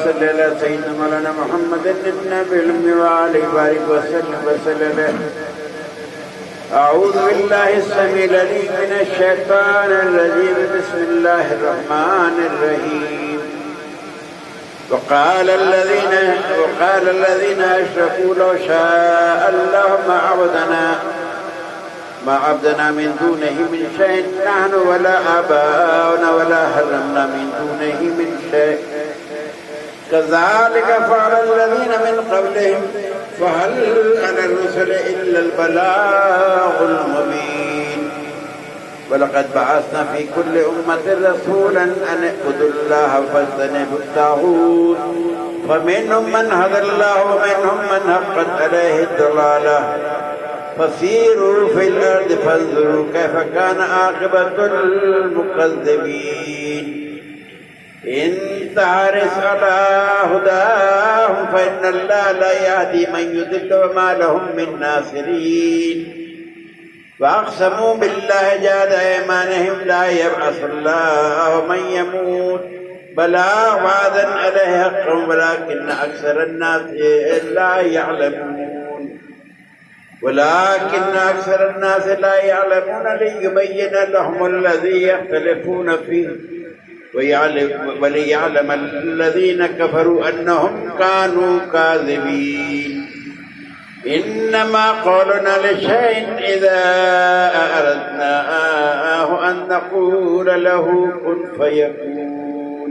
صل على سيدنا مولانا محمد النبي الأمي وآله بارك وسلم. أعوذ بالله السميع العليم من الشيطان الرجيم. بسم الله الرحمن الرحيم. وقال الذين أشركوا لو شاء الله ما عبدنا من دونه من شيء نحن ولا آباؤنا ولا حرمنا من دونه من شيء كذلك فعل الذين من قبلهم فهل على الرسل إلا البلاغ المبين. ولقد بعثنا في كل أمة رسولا أن اعبدوا الله واجتنبوا الطاغوت فمنهم من هدى الله ومنهم من حقت عليه الضلالة فسيروا في الأرض فانظروا كيف كان عاقبة المكذبين. إن تحرص على هداهم فإن الله لا يهدي من يضل وما لهم من ناصرين. وأقسموا بالله جهد أيمانهم لا يبعث الله من يموت بلى وعدا عليه حقا ولكن أكثر الناس لا يعلمون ليبين لهم الذي يختلفون فيه وليعلم الذين كفروا أنهم كانوا كاذبين. إنما قولنا لشيء إذا أردناه أن نقول له كن فيكون.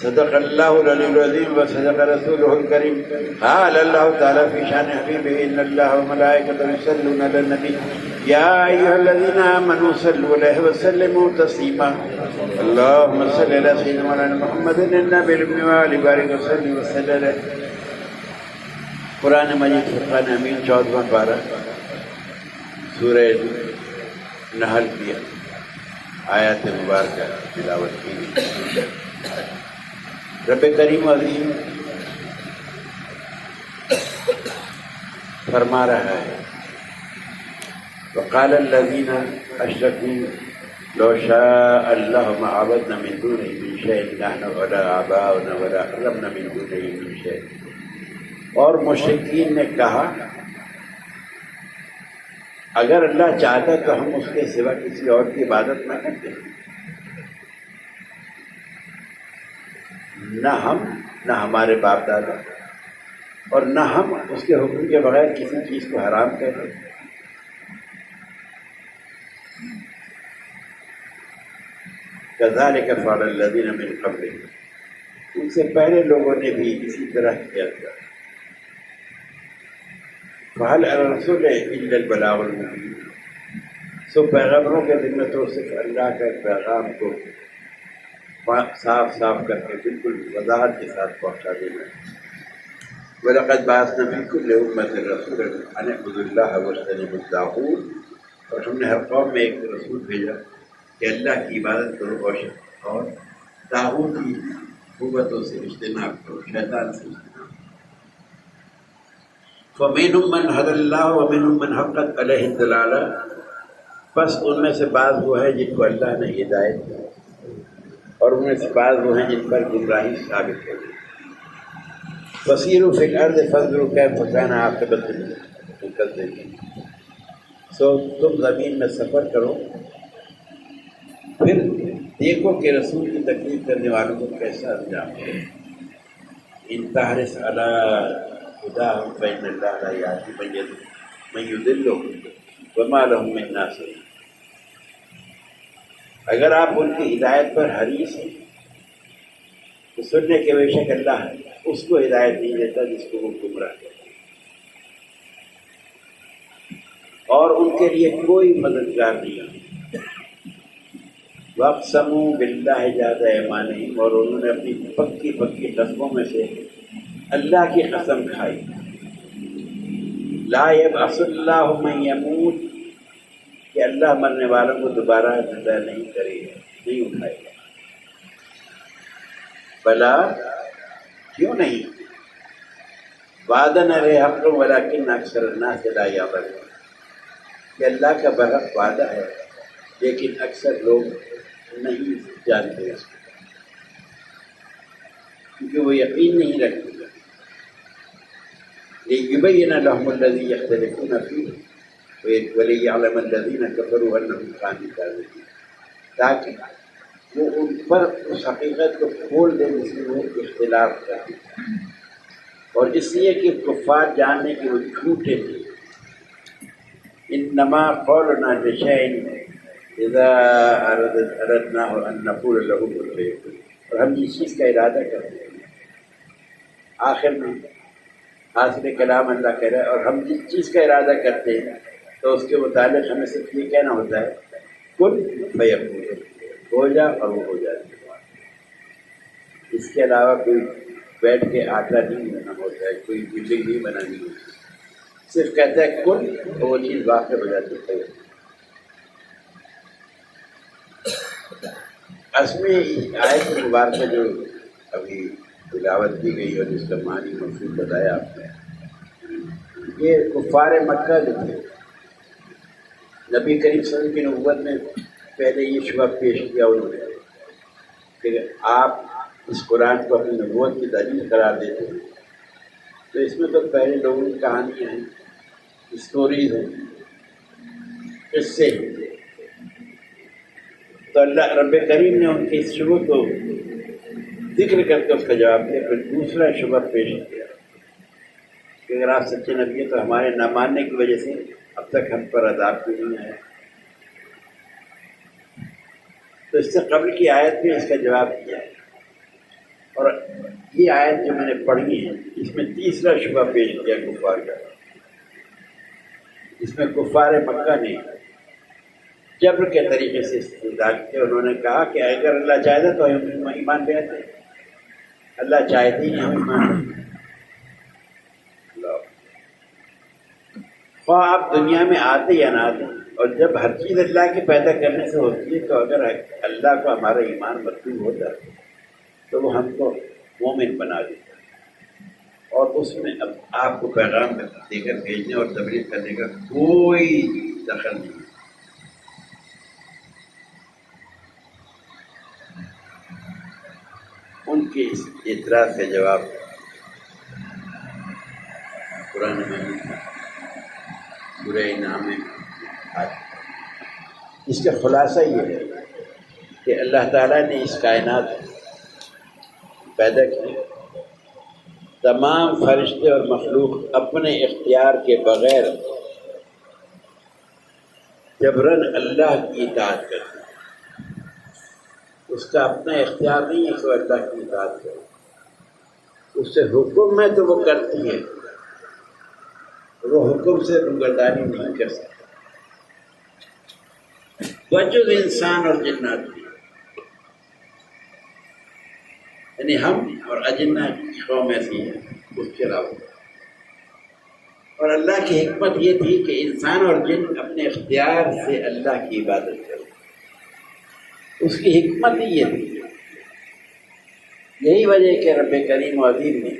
صدق الله العلي العظيم وصدق رسوله الكريم. قال الله تعالى في شأن حبيبه إن الله وملائكته يصلون على النبي يا أيها الذين آمنوا صلوا عليه وسلموا تسليما. اللهم صل على سيدنا مولانا محمد النبي الأمي وآله بارك وسلم. قرآن مجید فرقان امین 14واں پارہ سورہ نحل کی آیات مبارکہ تلاوت کی. رب کریم عظیم فرما رہا ہے وقال الذین اشرکوا لو شاء اللہ ما عبدنا من دونه من شيء نحن ولا آباؤنا ولا حرمنا من دونه من شيء. اور مشرکین نے کہا اگر اللہ چاہتا تو ہم اس کے سوا کسی اور کی عبادت نہ کرتے، نہ ہم نہ ہمارے باپ دادا اور نہ ہم اس کے حکم کے بغیر کسی چیز کو حرام کہتے. كذلك فعل الذين من قبلهم. ان سے پہلے لوگوں نے بھی اسی طرح کیا تھا. فهل على الرسول الا البلاغ المبين. سو پیغمبروں کے ذمہ تو صرف اللہ کا پیغام کو صاف کر کے بالکل وضاحت کے ساتھ پہنچا دینا. وَلَقَدْ بَعَثْنَا فِي كُلِّ أُمَّةٍ رَسُولًا أَنِ اعْبُدُوا اللَّهَ وَاجْتَنِبُوا الطَّاغُوتَ. اور ہم نے ہر قوم میں ایک رسول بھیجا کہ اللہ کی عبادت کرو اور طاغوت کی قوتوں سے اجتناب کرو، شیطان سے اجتناب. فَمِنْهُمْ مَنْ هَدَى اللَّهُ وَمِنْهُمْ مَنْ حَقَّتْ عَلَيْهِ الضَّلَالَةُ. بس ان میں سے بعض وہ ہیں جن کو اللہ نے ہدایت دی اور ان میں سے بعض وہ ہیں جن پر گمراہی ثابت ہو گئی. وَسِيرُوا فِي الْأَرْضِ فَانظُرُوا كَيْفَ كَانَ عَاقِبَةُ الْمُكَذِّبِينَ. سو تم زمین میں سفر کرو پھر دیکھو کہ رسول کی تکلیف کرنے والوں کو کیسا انجام ہے. ان تحرص علی ہداہم فإن اللہ لا یہدی من یضل وما لهم من ناصرین. اگر آپ ان کی ہدایت پر حریص ہیں تو سننے کے بے شک اللہ اس کو ہدایت نہیں دیتا جس کو وہ گمراہ کرتا اور ان کے لیے کوئی مددگار نہیں ہے. وَاقْسَمُوا بِاللَّهِ جَهْدَ أَيْمَانِهِمْ. اور انہوں نے اپنی پکی قسموں میں سے اللہ کی قسم کھائی. لا يبعث اللہ من يموت. کہ اللہ مرنے والوں کو دوبارہ زندہ نہیں کرے گا، نہیں اٹھائے گا. بلا کیوں نہیں؟ وعدن علیہ حق ولکن اکثر الناس لا یعلمون. کہ اللہ کا برحق وعدہ ہے لیکن اکثر لوگ نہیں جانتے اس کو. کیونکہ وہ یقین نہیں رکھتے گا. لِيُبَيِّنَ لَهُمُ الَّذِي يَخْتَلِفُونَ فِيهِ وَلِيَعْلَمَ الَّذِينَ كَفَرُوا أَنَّهُمْ كَانُوا كَاذِبِينَ, تاکہ وہ ان پر اس حقیقت کو کھول دیں جس میں وہ اختلاف کرتے ہیں, اور اس لیے کہ کفار جاننے کہ وہ جھوٹے تھے. انما قولنا لشيء اذا اردناه ان نقول له كن فيكون, اور ہم جس چیز کا ارادہ کرتے ہیں آخر میں حاصل کلام اللہ کہہ رہا ہے, اور ہم جس چیز کا ارادہ کرتے ہیں تو اس کے متعلق ہمیں صرف یہ کہنا ہوتا ہے کن فیکون, ہو جا, اور وہ ہو جاتی ہے. اس کے علاوہ کوئی بیٹھ کے آٹا نہیں بنانا ہوتا ہے, کوئی بلڈنگ نہیں بنانی ہوتی, صرف کہتا ہے کن تو وہ چیز واقع ہو جاتی ہے. میں آیت مبارکہ جو ابھی تلاوت کی گئی اور جس کا معنی مفہوم بتایا آپ نے, یہ کفار مکہ جو تھے نبی کریم صلی اللہ علیہ وسلم کی نبوت میں پہلے یہ شبہ پیش کیا انہوں نے کہ آپ اس قرآن کو اپنی نبوت کی دلیل قرار دیتے ہیں, تو اس میں تو پہلے لوگوں کی کہانیاں ہیں, اسٹوریز ہیں, قصے ہیں. تو اللہ رب کریم نے ان کے اس شبہ کو ذکر کر کے اس کا جواب دیا. پھر دوسرا شبہ پیش کیا کہ اگر آپ سچے نبی ہیں تو ہمارے نہ ماننے کی وجہ سے اب تک ہم پر عذاب کیوں نہیں آیا. تو اس سے قبل کی آیت میں اس کا جواب دیا, اور یہ آیت جو میں نے پڑھی ہے اس میں تیسرا شبہ پیش کیا کفار کا. اس میں کفار مکہ نے جبر کے طریقے سے استدلال کیا. انہوں نے کہا کہ اگر اللہ چاہتا تو ہم ایمان لے آتے, اللہ چاہتے ہی ہم ایمان لے. خواہ آپ دنیا میں آتے یا نہ آتے, اور جب ہر چیز اللہ کے پیدا کرنے سے ہوتی ہے تو اگر اللہ کو ہمارا ایمان مطلوب ہوتا ہے تو وہ ہم کو مومن بنا دیتا ہے, اور اس میں اب آپ کو پیغام دے کر بھیجنے اور تبلیغ کرنے کا کوئی دخل نہیں. ان کے اس اعتراض کا جواب قرآن مجید میں سورہ انعام میں آتا ہے. اس کا خلاصہ یہ ہے کہ اللہ تعالیٰ نے اس کائنات پیدا کی, تمام فرشتے اور مخلوق اپنے اختیار کے بغیر جبراً اللہ کی اطاعت کرتے ہیں. اس کا اپنا اختیار نہیں ہے کہ وہ اللہ کی اطاعت کرے, اس سے حکم ہے تو وہ کرتی ہے, وہ حکم سے روگردانی نہیں کر سکتا. وجود انسان اور جنات کی, یعنی ہم اور اجنات کی قوم ایسی ہے اس کے علاوہ. اور اللہ کی حکمت یہ تھی کہ انسان اور جن اپنے اختیار سے اللہ کی عبادت کریں. اس کی حکمت ہی یہ تھی. یہی وجہ ہے کہ رب کریم و عظیم نے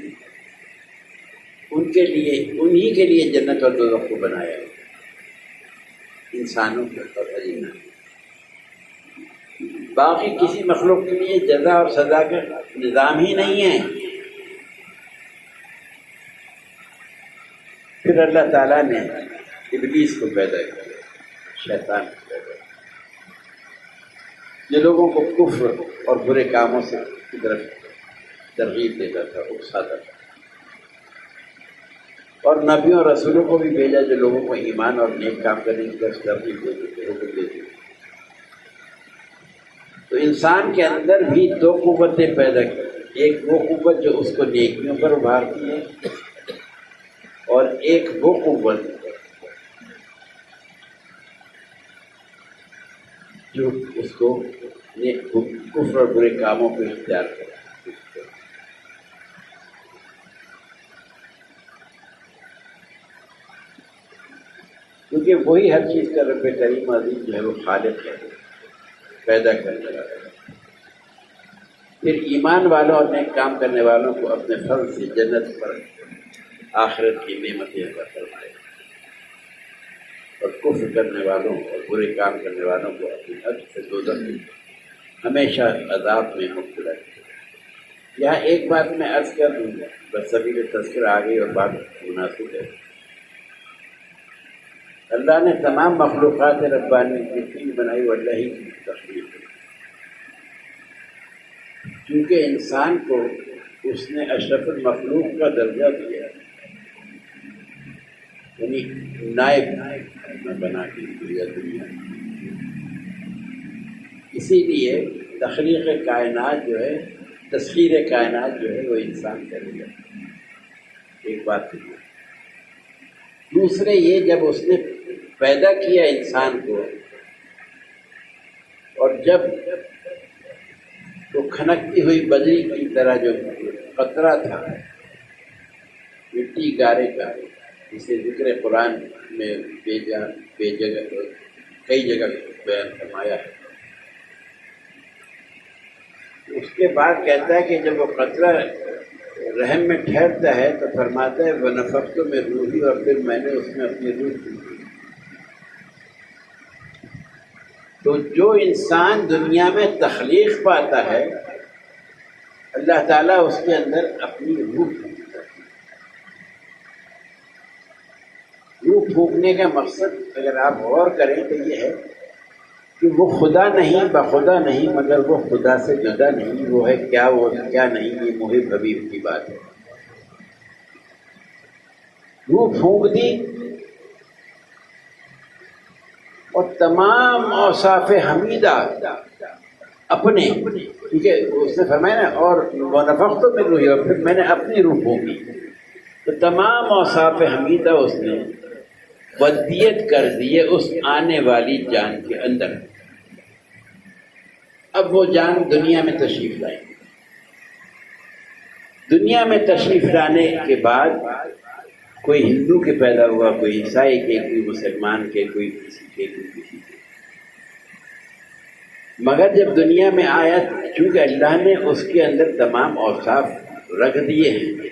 ان کے لیے انہی کے لیے جنت اور دوزخ کو بنایا, انسانوں کے اور اجنات. باقی کسی مخلوق کے لیے جزا اور سزا کا نظام ہی نہیں ہے. پھر اللہ تعالیٰ نے ابلیس کو پیدا کیا, شیطان کو پیدا کیا, جو لوگوں کو کفر اور برے کاموں سے کی طرف ترغیب دیتا تھا, اکساتا تھا. اور نبیوں اور رسولوں کو بھی بھیجا جو لوگوں کو ایمان اور نیک کام کرنے کی طرف ترغیب دیتے تھے, حکم دیتے تھے. تو انسان کے اندر بھی دو قوتیں پیدا کی, ایک وہ قوت جو اس کو نیکیوں پر ابھارتی ہے, اور ایک وہ قوت جو اس کو کفر اور برے کاموں کو اختیار کرے. کیونکہ وہی ہر چیز کا رب کریم عظیم جو ہے وہ خالق ہے, پیدا کرنے والا ہے. پھر ایمان والوں اور نیک کام کرنے والوں کو اپنے فضل سے جنت پر آخرت کی نعمتیں عطا فرمائے, اور کفر کرنے والوں اور برے کام کرنے والوں کو اپنے حد سے دوزخ میں ہمیشہ عذاب میں مبتلا کرے. یہاں ایک بات میں عرض کر دوں گا، بس سبھی نے تذکر آ گئی اور بات مناسب ہے۔ اللہ نے تمام مخلوقات ربانی جتنی بنائی وہ اللہ ہی کی تخلیق ہے، کیونکہ انسان کو اس نے اشرف المخلوق کا درجہ دیا، یعنی نائب بنا کے دیا دنیا۔ اسی لیے تخلیق کائنات جو ہے، تسخیر کائنات جو ہے وہ انسان کرے گا، ایک بات ہے۔ دوسرے یہ جب اس نے پیدا کیا انسان کو، اور جب وہ کھنکتی ہوئی بجری کی طرح جو قطرہ تھا مٹی گارے کا، جسے ذکر قرآن میں بے جگہ کئی جگہ بیان فرمایا ہے، اس کے بعد کہتا ہے کہ جب وہ قطرہ رحم میں ٹھہرتا ہے تو فرماتا ہے وَنَفَخْتُ مِن رُوحِی، اور پھر میں نے اس میں اپنی روح دی۔ تو جو انسان دنیا میں تخلیق پاتا ہے، اللہ تعالیٰ اس کے اندر اپنی روح پھونکتا ہے۔ روح پھونکنے کا مقصد اگر آپ غور کریں تو یہ ہے کہ وہ خدا نہیں، بخدا نہیں، مگر وہ خدا سے جدا نہیں، وہ ہے کیا، وہ کیا نہیں، یہ محب حبیب کی بات ہے۔ روح پھونک دی اور تمام اوصاف حمیدہ اپنے، ٹھیک ہے، اس نے فرمایا نا، اور وَنَفَخْتُ مِن رُوحِی، اور پھر میں نے اپنی روح پھونکی، تو تمام اوصاف حمیدہ اس نے ودیت کر دیے اس آنے والی جان کے اندر۔ اب وہ جان دنیا میں تشریف لائے، دنیا میں تشریف لانے کے بعد کوئی ہندو کے پیدا ہوا، کوئی عیسائی کے، کوئی مسلمان کے، کوئی کسی کے، کوئی کسی کے، مگر جب دنیا میں آیا، چونکہ اللہ نے اس کے اندر تمام اوصاف رکھ دیے ہیں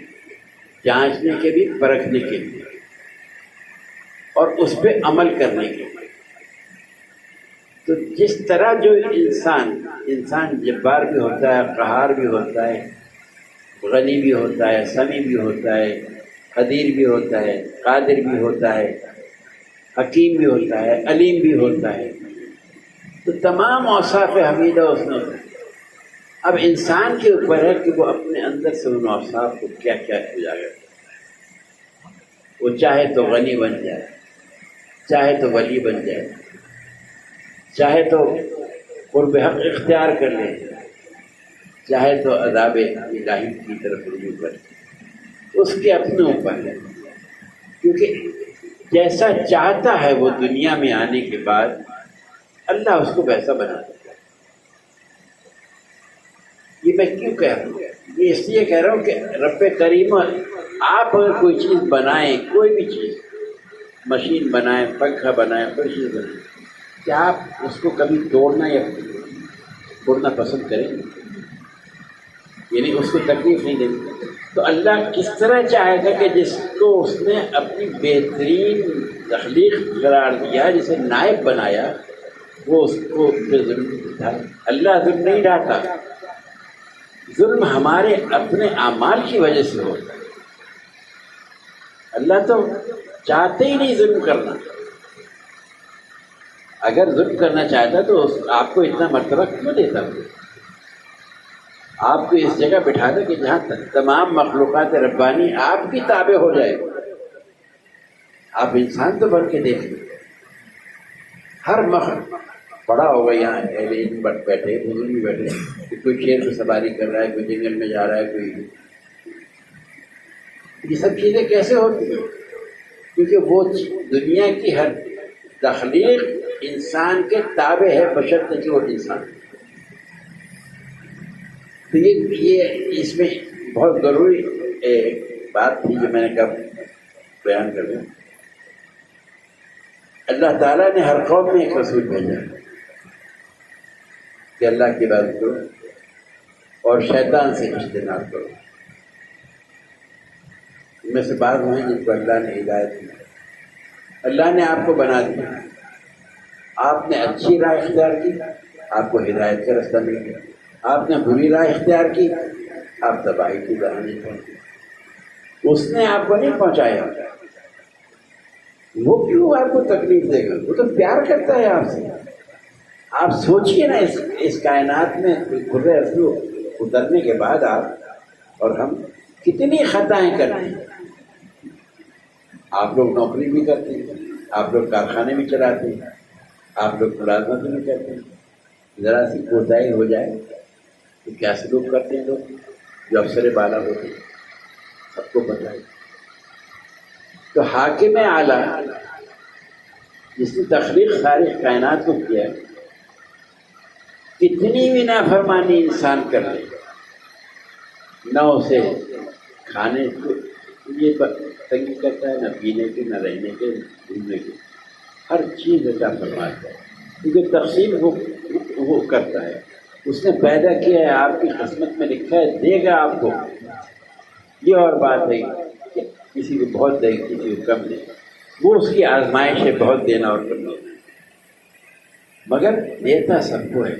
جانچنے کے بھی، پرکھنے کے بھی، اور اس پہ عمل کرنے کے لیے۔ تو جس طرح جو انسان جبار بھی ہوتا ہے، قہار بھی ہوتا ہے، غنی بھی ہوتا ہے، سمیع بھی ہوتا ہے، قدیر بھی ہوتا ہے، قادر بھی ہوتا ہے، حکیم بھی ہوتا ہے، علیم بھی ہوتا ہے، تو تمام اوصاف حمیدہ اس نے ہوتا ہے۔ اب انسان کے اوپر ہے کہ وہ اپنے اندر سے ان اوصاف کو کیا کیا اجاگر کرے۔ وہ چاہے تو غنی بن جائے، چاہے تو ولی بن جائے، چاہے تو قرب حق اختیار کر لے، چاہے تو عذاب الہی کی طرف رجوع کرے، اس کے اپنے اوپر ہے، کیونکہ جیسا چاہتا ہے وہ دنیا میں آنے کے بعد اللہ اس کو ویسا بنا دیتا ہے۔ یہ میں کیوں کہہ رہا ہوں؟ یہ اس لیے کہہ رہا ہوں کہ رب کریم، آپ اگر کوئی چیز بنائیں، کوئی بھی چیز، مشین بنائیں، پنکھا بنائیں، کوئی چیز بنائیں، کیا آپ اس کو کبھی توڑنا یا توڑنا پسند کریں گے؟ یعنی اس کو تکلیف نہیں دیں گے؟ تو اللہ کس طرح چاہے گا کہ جس کو اس نے اپنی بہترین تخلیق قرار دیا، جسے نائب بنایا، وہ اس کو ظلم ڈھائے؟ اللہ ظلم نہیں ڈھاتا، ظلم ہمارے اپنے اعمال کی وجہ سے ہوتا ہے۔ اللہ تو چاہتے ہی نہیں ظلم کرنا، اگر ظلم کرنا چاہتا تو آپ کو اتنا مرتبہ کیوں دیتا؟ آپ کو اس جگہ بٹھاتا کہ جہاں تمام مخلوقات ربانی آپ کی تابع ہو جائے۔ آپ انسان تو بن کے دیکھیں، ہر پڑا ہوگا یہاں اہل علم بیٹھے، بزرگ بھی بیٹھے، کہ کوئی شیر کو سواری کر رہا ہے، کوئی جنگل میں جا رہا ہے، کوئی، یہ سب چیزیں کیسے ہوتی ہیں؟ کیونکہ وہ دنیا کی ہر تخلیق انسان کے تابع ہے، بشرطے کہ وہ انسان۔ تو یہ اس میں بہت ضروری ایک بات تھی جو میں نے کہا بیان کر دوں۔ اللہ تعالیٰ نے ہر قوم میں ایک رسول بھیجا کہ اللہ کی عبادت کرو اور شیطان سے اجتناب کرو۔ ان میں سے بعض ہیں جن کو اللہ نے ہدایت دی، اللہ نے آپ کو بنا دیا، آپ نے اچھی راہ اختیار کی، آپ کو ہدایت کا راستہ مل گیا، آپ نے بری راہ اختیار کی، آپ تباہی کی دہانی پہنچے. اس نے آپ کو نہیں پہنچایا. وہ کیوں آپ کو تکلیف دے گا؟ وہ تو پیار کرتا ہے آپ سے. آپ سوچیے نا اس کائنات میں کھرے اصلو اترنے کے بعد آپ اور ہم کتنی خطائیں کرتے ہیں. آپ لوگ نوکری بھی کرتے ہیں, آپ لوگ کارخانے بھی چلاتے ہیں, آپ لوگ ملازمت بھی کرتے ہیں. ذرا سی کوتاہی ہو جائے تو کیا سلوک کرتے ہیں لوگ جو افسر بالا ہوتے ہیں, سب کو پتہ ہے. تو حاکم اعلیٰ جس نے تخلیق ساری کائنات کو کیا, کتنی بھی نافرمانی انسان کر لے, نہ اسے کھانے کو یہ تنگی کرتا ہے, نہ پینے کی, نہ رہنے کے, گھومنے کی, ہر چیز عطا فرماتا ہے. کیونکہ تقسیم وہ کرتا ہے, اس نے پیدا کیا ہے, آپ کی قسمت میں لکھا ہے دے گا آپ کو. یہ اور بات ہے کہ کسی کو بہت دے, کسی کو کم دے, وہ اس کی آزمائش ہے بہت دینا اور کم دینا, مگر دیتا سب کو ہے,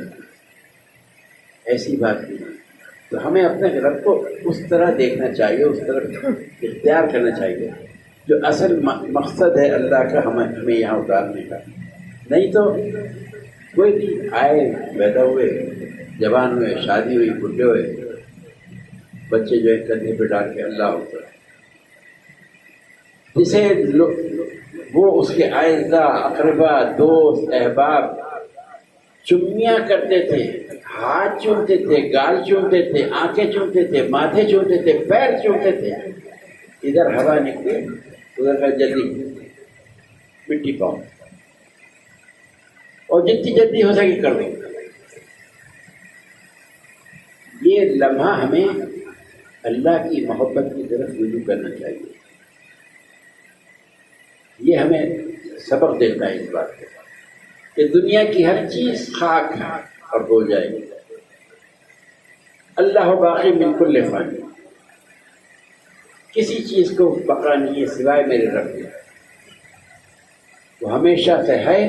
ایسی بات نہیں. تو ہمیں اپنے رب کو اس طرح دیکھنا چاہیے, اس طرح اختیار کرنا چاہیے جو اصل مقصد ہے اللہ کا ہمیں یہاں اتارنے کا. نہیں تو کوئی بھی آئے, پیدا ہوئے, جوان ہوئے, شادی ہوئی, بڈھے ہوئے, بچے جو ہے کندھے پہ ڈال کے اللہ ہوتا ہے, جسے وہ اس کے اعزاء, اقربا, دوست, احباب چمیاں کرتے تھے, ہاتھ چومتے تھے, گال چومتے تھے, آنکھیں چومتے تھے, ماتھے چومتے تھے, پیر چومتے تھے. ادھر ہوا نکلی, ادھر کا جلدی مٹی پاؤ, اور جتنی جلدی ہو سکے کر دو. یہ لمحہ ہمیں اللہ کی محبت کی طرف رجوع کرنا چاہیے. یہ ہمیں سبق دیتا ہے اس بات کا کہ دنیا کی ہر چیز خاک ہے اور ہو جائے گی. اللہ باقی من کل فانی, کسی چیز کو بقا نہیں ہے سوائے میرے رب کے. وہ ہمیشہ سے ہے,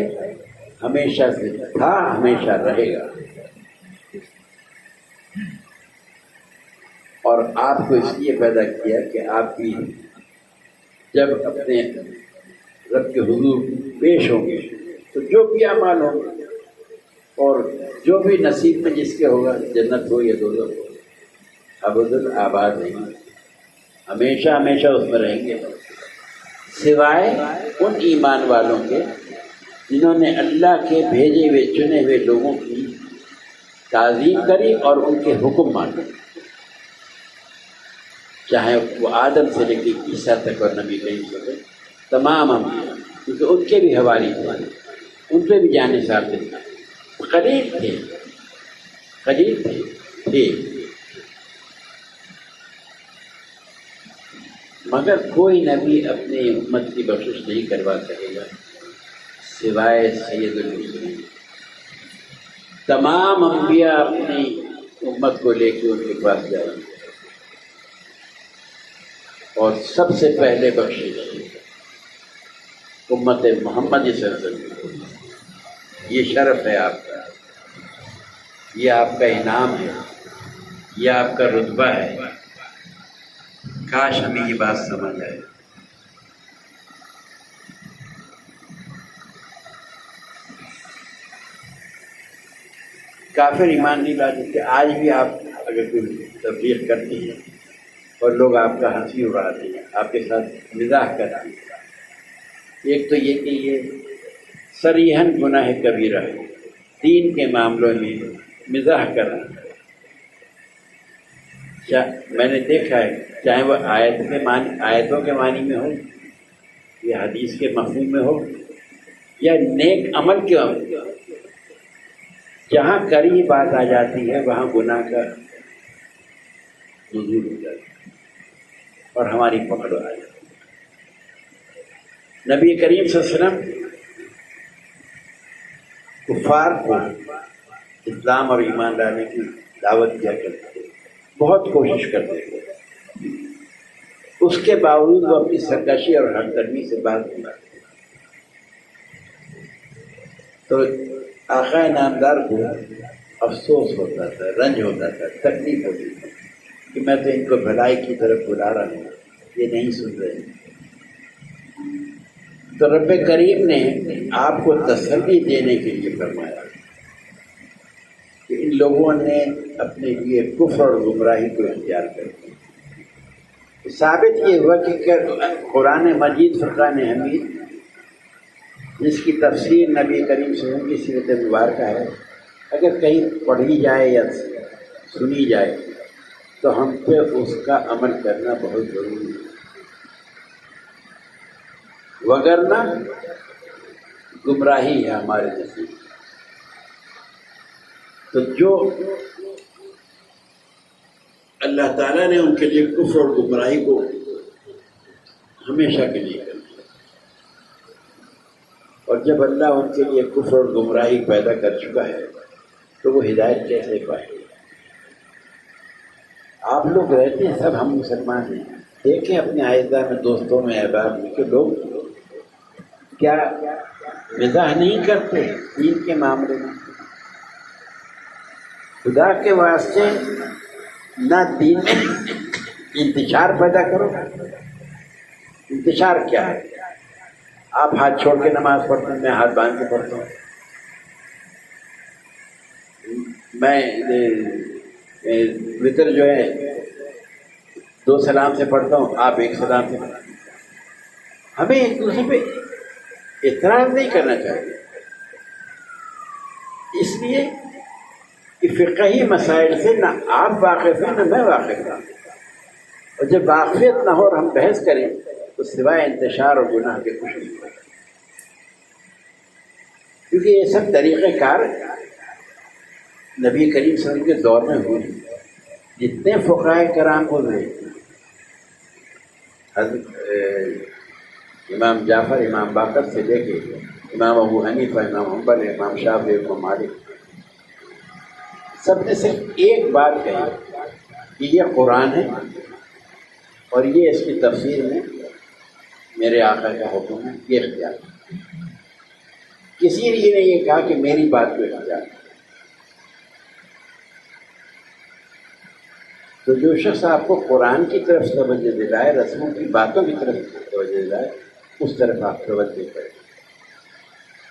ہمیشہ سے تھا, ہمیشہ رہے گا. اور آپ کو اس لیے پیدا کیا کہ آپ بھی جب اپنے رب کے حضور پیش ہوں گے تو جو بھی اعمال ہوں گے اور جو بھی نصیب میں جس کے ہوگا, جنت ہو یا دوزخ ہو, ابد نہیں, ہمیشہ ہمیشہ اس میں رہیں گے, سوائے ان ایمان والوں کے جنہوں نے اللہ کے بھیجے ہوئے چنے ہوئے لوگوں کی تعظیم کری اور ان کے حکم مانے, چاہے وہ آدم سے لے کے عیسیٰ تک اور نبی کریم صلی اللہ علیہ وسلم تمام انبیاء, کیونکہ ان کے بھی حوالی تھے, ان پہ بھی جانثار تھے, قریب تھے, مگر کوئی نبی اپنی امت کی بخشش نہیں کروا سکے گا سوائے سید المرسلین. تمام انبیاء اپنی امت کو لے کے ان کے پاس جائیں گے, اور سب سے پہلے بخشش امت محمد صلی اللہ علیہ وسلم. یہ شرف ہے آپ کا, یہ آپ کا انعام ہے, یہ آپ کا رتبہ ہے. کاش ہمیں یہ بات سمجھ آئے. کافر ایمان نہیں لا سکتے. آج بھی آپ اگر کوئی تبلیغ کرتے ہیں اور لوگ آپ کا ہنسی اڑاتے ہیں, آپ کے ساتھ مزاح کرتے ہیں, ایک تو یہ کہ یہ صریحاً گناہ کبیرہ ہے, دین کے معاملوں میں مزاح کرنا. میں نے دیکھا ہے چاہے وہ آیتوں کے معنی میں ہو, یا حدیث کے مفہوم میں ہو, یا نیک عمل کے عمل, جہاں کری بات آ جاتی ہے وہاں گناہ کا نزول ہو جاتا ہے اور ہماری پکڑ آ جاتی ہے. نبی کریم صلی اللہ علیہ وسلم کفار کو اسلام اور ایمان لانے کی دعوت دیا کرتے تھے, بہت کوشش کرتے تھے, اس کے باوجود وہ اپنی سرکشی اور ہم درمی سے باز نہیں آتے. تو آقا نامدار کو افسوس ہوتا تھا, رنج ہوتا تھا, تکلیف ہوتی تھی کہ میں تو ان کو بھلائی کی طرف بلا رہا ہوں، یہ نہیں سن رہے۔ تو رب کریم نے آپ کو تسلی دینے کے لیے فرمایا کہ ان لوگوں نے اپنے لیے کفر اور گمراہی کو اختیار کر دیا۔ ثابت یہ ہوا کہ قرآن مجید فرقان حمید، جس کی تفسیر نبی کریم صلی اللہ علیہ وسلم کی سیرت مبارکہ ہے، اگر کہیں پڑھی جائے یا سنی جائے تو ہم پہ اس کا عمل کرنا بہت ضروری ہے، وگرنہ گمراہی ہے ہمارے نصیب۔ تو جو اللہ تعالیٰ نے ان کے لیے کفر اور گمراہی کو ہمیشہ کے لیے کر دیا، اور جب اللہ ان کے لیے کفر اور گمراہی پیدا کر چکا ہے تو وہ ہدایت کیسے پائے؟ آپ لوگ رہتے ہیں سب، ہم مسلمان ہیں، دیکھیں اپنے اعزاء میں، دوستوں میں، احباب میں کہ لوگ کیا مزاح نہیں کرتے دین کے معاملے میں؟ خدا کے واسطے نہ دین میں انتشار پیدا کرو۔ انتشار کیا ہے؟ آپ ہاتھ چھوڑ کے نماز پڑھتے ہیں، میں ہاتھ باندھ کے پڑھتا ہوں، میں وطر جو ہے 2 سلام سے پڑھتا ہوں، آپ 1 سلام سے پڑھتے ہیں۔ ہمیں ایک دوسرے پہ اعتراض نہیں کرنا چاہیے، اس لیے کہ فقہی مسائل سے نہ آپ واقف ہیں نہ میں واقف ہوں، اور جب واقفیت نہ ہو اور ہم بحث کریں تو سوائے انتشار اور گناہ کے کچھ نہیں ہوگا، کیونکہ یہ سب طریقہ کار نبی کریم صلی اللہ علیہ وسلم کے دور میں ہوئی۔ جتنے فقہائے کرام ہوئے، حضرت امام جعفر، امام باقر سے لے کے امام ابو حنیفہ، امام حنبل، امام شافعی، امام مالک، سب نے صرف ایک بات کہی کہ یہ قرآن ہے اور یہ اس کی تفسیر میں میرے آقا کا حکم ہے، یہ اختیار۔ کسی نے یہ نہیں کہا کہ میری بات کو اختیار۔ تو جو شخص آپ کو قرآن کی طرف توجہ دلائے، رسموں کی باتوں کی طرف توجہ دلائے، اس طرف آپ توجہ کریں۔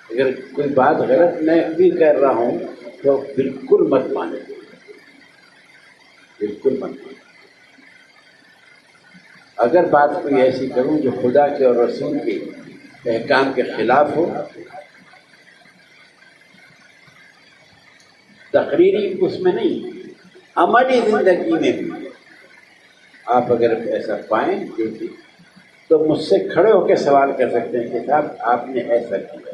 اگر کوئی بات غلط میں بھی کر رہا ہوں تو بالکل مت مانیں، بالکل مت مانیں۔ اگر بات کوئی ایسی کروں جو خدا کے اور رسول کے احکام کے خلاف ہو، تقریری اس میں نہیں، عملی زندگی میں بھی آپ اگر ایسا پائیں دیکھیں تو مجھ سے کھڑے ہو کے سوال کر سکتے ہیں کہ صاحب آپ نے ایسا کیا۔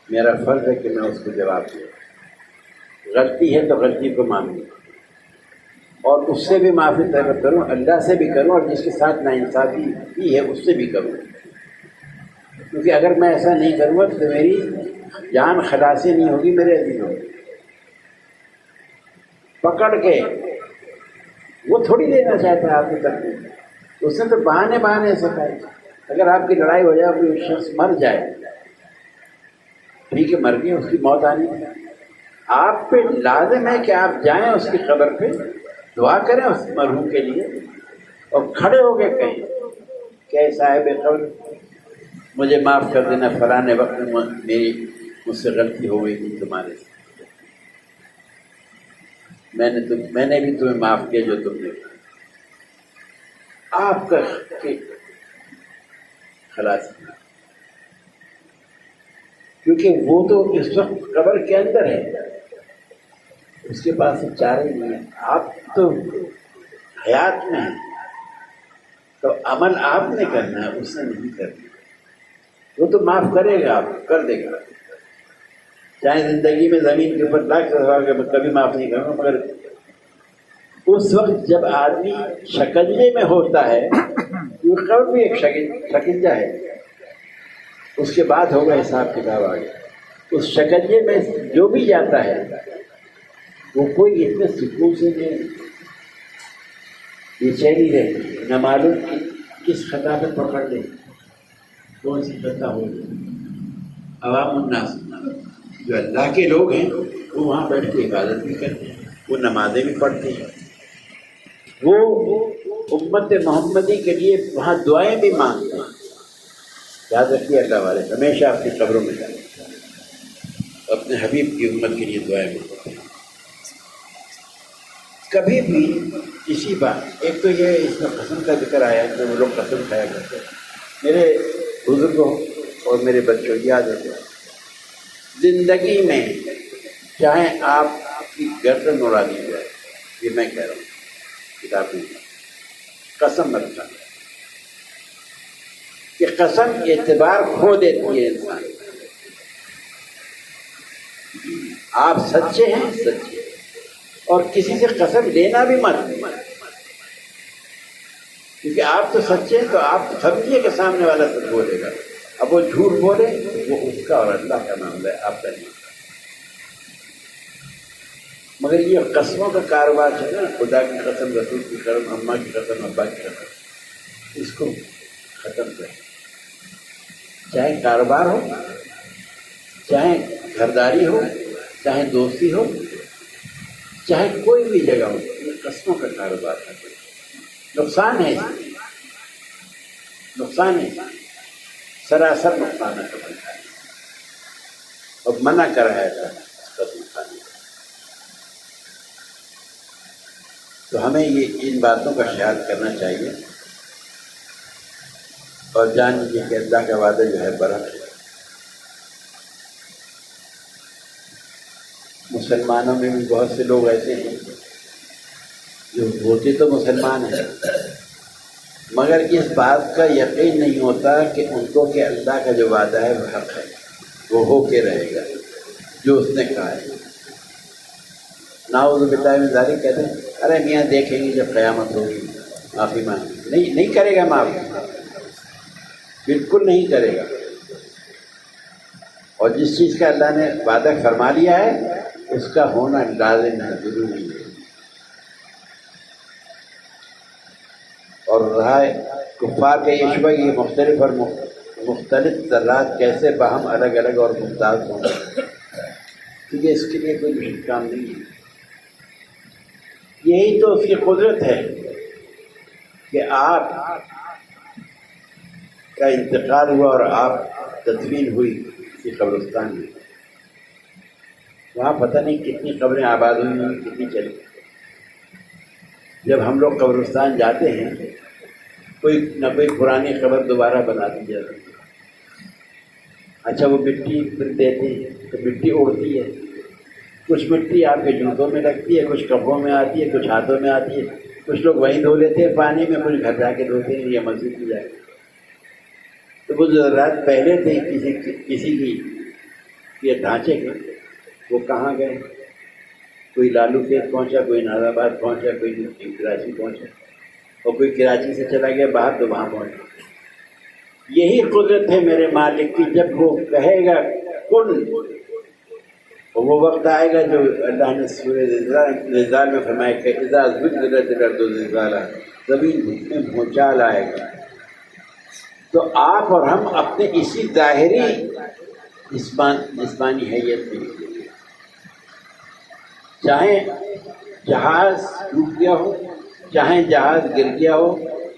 میرا فرض ہے کہ میں اس کو جواب دوں، غلطی ہے تو غلطی کو مانوں اور اس سے بھی معافی طلب کروں، اللہ سے بھی کروں، اور جس کے ساتھ ناانصافی کی ہے اس سے بھی کروں، کیونکہ اگر میں ایسا نہیں کروں گا تو میری جان خلاصی نہیں ہوگی۔ میرے عزیزوں، پکڑ کے وہ تھوڑی دینا چاہتا ہے آپ کی طرف، اس نے تو بہانے سکھائے۔ اگر آپ کی لڑائی ہو جائے، کوئی شخص مر جائے، ٹھیک ہے مر گئی، اس کی موت آنی ہے، آپ پہ لازم ہے کہ آپ جائیں اس کی قبر پہ، دعا کریں اس مرحوم کے لیے، اور کھڑے ہو کے کہیں کہ صاحب قبر مجھے معاف کر دینا، فلاں وقت مجھ سے غلطی ہو گئی تھی تمہارے سے، میں نے بھی تمہیں معاف کیا جو تم نے آپ کا خلاص کیا، کیونکہ وہ تو اس وقت قبر کے اندر ہے، اس کے پاس چارہ نہیں ہے، آپ تو حیات میں ہیں، تو عمل آپ نے کرنا ہے، اس نے نہیں کرنا۔ وہ تو معاف کرے گا، آپ کر دے گا، چاہے زندگی میں زمین کے اوپر لاکھ دفعہ میں کبھی معاف نہیں کروں، مگر اس وقت جب آدمی شکنجے میں ہوتا ہے، کیونکہ قبر بھی ایک شکنجہ ہے، اس کے بعد ہوگا حساب کتاب آگے۔ اس شکنجے میں جو بھی جاتا ہے وہ کوئی اتنے سکون سے نہیں، بے چینی رہتی، نہ معلوم کس خطا پہ پکڑ لے، کون سی خطا ہو۔ عوام الناس جو اللہ کے لوگ ہیں وہ وہاں بیٹھ کے عبادت بھی کرتے ہیں، وہ نمازیں بھی پڑھتے ہیں، وہ امت محمدی کے لیے وہاں دعائیں بھی مانگتے ہیں۔ یاد رکھیے اللہ والے ہمیشہ اپنی قبروں میں جائیں، اپنے حبیب کی امت کے لیے دعائیں مانگتے ہیں۔ کبھی بھی کسی بات، ایک تو یہ اس میں قسم کا ذکر آیا کہ وہ لوگ قسم کھایا کرتے ہیں، میرے بزرگوں اور میرے بچوں کی عادت ہے زندگی میں چاہے آپ کی گردن اڑا دی جائے، یہ میں کہہ رہا ہوں کتاب میں، قسم رکھنا کہ قسم اعتبار کھو دیتی ہے انسان۔ آپ سچے ہیں سچے، اور کسی سے قسم لینا بھی مت، کیونکہ آپ تو سچے ہیں تو آپ سمجھیے کہ سامنے والا سچ بولے گا، اب وہ جھوٹ بولے وہ اس کا اور اللہ کا معاملہ ہے، آپ کا نہیں۔ مگر یہ قسموں کا کاروبار ہے نا، خدا کی قسم، رسول کی قسم، اماں کی قسم، ابا کی قسم، اس کو ختم کریں۔ چاہے کاروبار ہو، چاہے گھرداری ہو، چاہے دوستی ہو، چاہے کوئی بھی جگہ ہو، یہ قسموں کا کاروبار ہے۔ نقصان ہے، نقصان ہے، سراسر نقصان ہے، اور منع کر رہا ہے قسم کھانے۔ تو ہمیں یہ ان باتوں کا خیال کرنا چاہیے، اور جان لیجیے کہ اللہ کا وعدہ جو ہے برحق ہے۔ مسلمانوں میں بھی بہت سے لوگ ایسے ہیں جو ہوتے تو مسلمان ہیں، مگر اس بات کا یقین نہیں ہوتا کہ ان کو کہ اللہ کا جو وعدہ ہے وہ حق ہے، وہ ہو کے رہے گا جو اس نے کہا ہے۔ نعوذ باللہ من ذالک کہتے ہیں ارے میاں دیکھیں گے جب قیامت ہوگی معافی مانگیں، نہیں کرے گا معافی، بالکل نہیں کرے گا۔ اور جس چیز کا اللہ نے وعدہ فرما لیا ہے اس کا ہونا لازم ہے، ضروری ہے۔ اور رہا ہے کفار کے یہ شبہ، یہ مختلف اور مختلف ذرات کیسے باہم الگ الگ اور ممتاز ہوں، کیونکہ اس کے لیے کوئی مشکل کام نہیں ہے، یہی تو اس کی قدرت ہے کہ آپ کا انتقال ہوا اور آپ تدفین ہوئی کسی قبرستان میں، وہاں پتہ نہیں کتنی قبریں آباد ہوئی ہیں، کتنی چلی۔ جب ہم لوگ قبرستان جاتے ہیں کوئی نہ کوئی پرانی قبر دوبارہ بنا دی جاتی ہے، اچھا وہ مٹی پھر دیتے ہیں تو مٹی اڑتی ہے، کچھ مٹی آپ کے جوتوں میں لگتی ہے، کچھ کپڑوں میں آتی ہے، کچھ ہاتھوں میں آتی ہے، کچھ لوگ وہیں دھو لیتے ہیں پانی میں، کچھ گھر جا کے دھوتے ہیں یا مسجد میں جا کے۔ تو وہ ضرورت پہلے تھے کسی کی یہ ڈھانچے کے، وہ کہاں گئے؟ کوئی لالو کھیت پہنچا، کوئی ناز آباد پہنچا، کوئی کراچی پہنچا، اور کوئی کراچی سے چلا گیا باہر تو وہاں پہنچا۔ یہی قدرت ہے میرے مالک کی، جب وہ کہے گا کن، وہ وقت آئے گا جو اللہ نے سورہ زلزال میں فرمایا کہ اذا زلزلت الارض زلزالہا، زمین میں بھونچال آئے گا۔ تو آپ اور ہم اپنے اسی ظاہری جسمانی حیت میں، چاہے جہاز ڈوب گیا ہو، چاہے جہاز گر گیا ہو،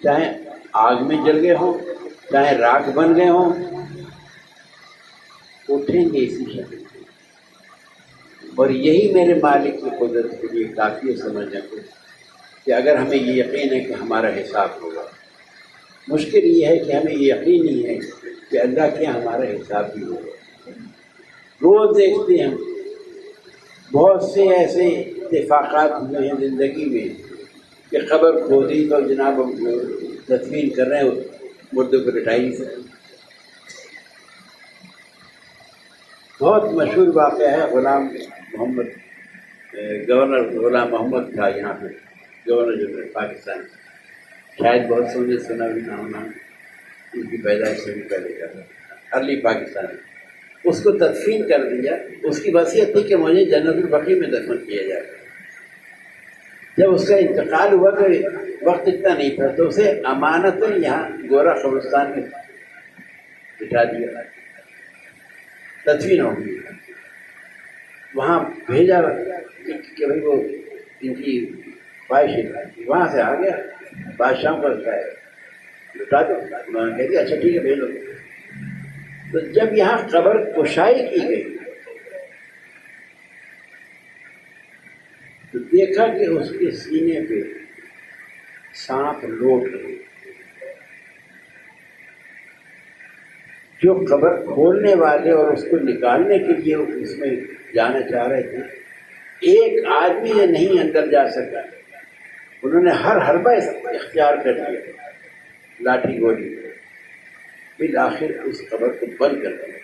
چاہے آگ میں جل گئے ہوں، چاہے راکھ بن گئے ہوں، اٹھیں گے اسی شکل۔ اور یہی میرے مالک کی قدرت کے لیے کافی ہے سمجھنے کو کہ اگر ہمیں یہ یقین ہے کہ ہمارا حساب ہوگا، مشکل یہ ہے کہ ہمیں یہ یقین نہیں ہے کہ اللہ کے ہمارا حساب بھی ہوگا۔ روز دیکھتے ہیں بہت سے ایسے اتفاقات ہوئے ہیں زندگی میں کہ خبر کھودی تو جناب تدفین کر رہے ہیں، مردوں کو لٹائی نہیں سکتے۔ بہت مشہور واقعہ ہے غلام محمد، گورنر غلام محمد تھا یہاں پہ، گورنر جنرل پاکستان، شاید بہت سو نے سنا بھی نہ ہونا، ان کی پیدائش سے بھی پہلے کا تھا، ارلی پاکستان۔ اس کو تدفین کر دیا، اس کی وصیت تھی کہ مجھے جنت البقیع میں دفن کیا جائے۔ جب اس کا انتقال ہوا تو وقت اتنا نہیں تھا تو اسے امانتاً یہاں گورا قبرستان میں بٹھا دیا، تدفین ہو گئی، وہاں بھیجا کہ بھائی وہ ان کی خواہش تھی، وہاں سے آ گیا، بادشاہ کو لٹا دو، انہوں نے کہہ دیا اچھا ٹھیک ہے بھیج دو۔ تو جب یہاں قبر کشائی کی گئی تو دیکھا کہ اس کے سینے پہ سانپ لوٹ رہے، جو قبر کھولنے والے اور اس کو نکالنے کے لیے اس میں جانا چاہ رہے تھے، ایک آدمی یہ نہیں اندر جا سکا، انہوں نے ہر حربہ اختیار کر لیا، لاٹھی گولی، بالآخر اس قبر کو بند کر دیا،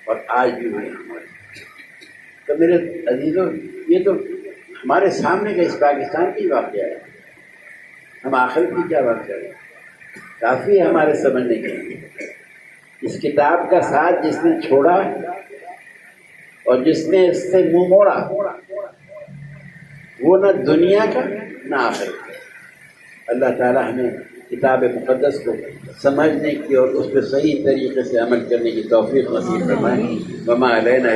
اور آج بھی وہ ہمارے۔ تو میرے عزیزوں، یہ تو ہمارے سامنے کا اس پاکستان کی واقعہ ہے، ہم آخر کی کیا بات کریں، کافی ہے ہمارے سمجھنے کے لیے۔ اس کتاب کا ساتھ جس نے چھوڑا اور جس نے اس سے منہ موڑا، وہ نہ دنیا کا نہ آخرت کا۔ اللہ تعالیٰ ہمیں کتاب مقدس کو سمجھنے کی اور اس پہ صحیح طریقے سے عمل کرنے کی توفیق نصیب فرمائے۔ وما علینا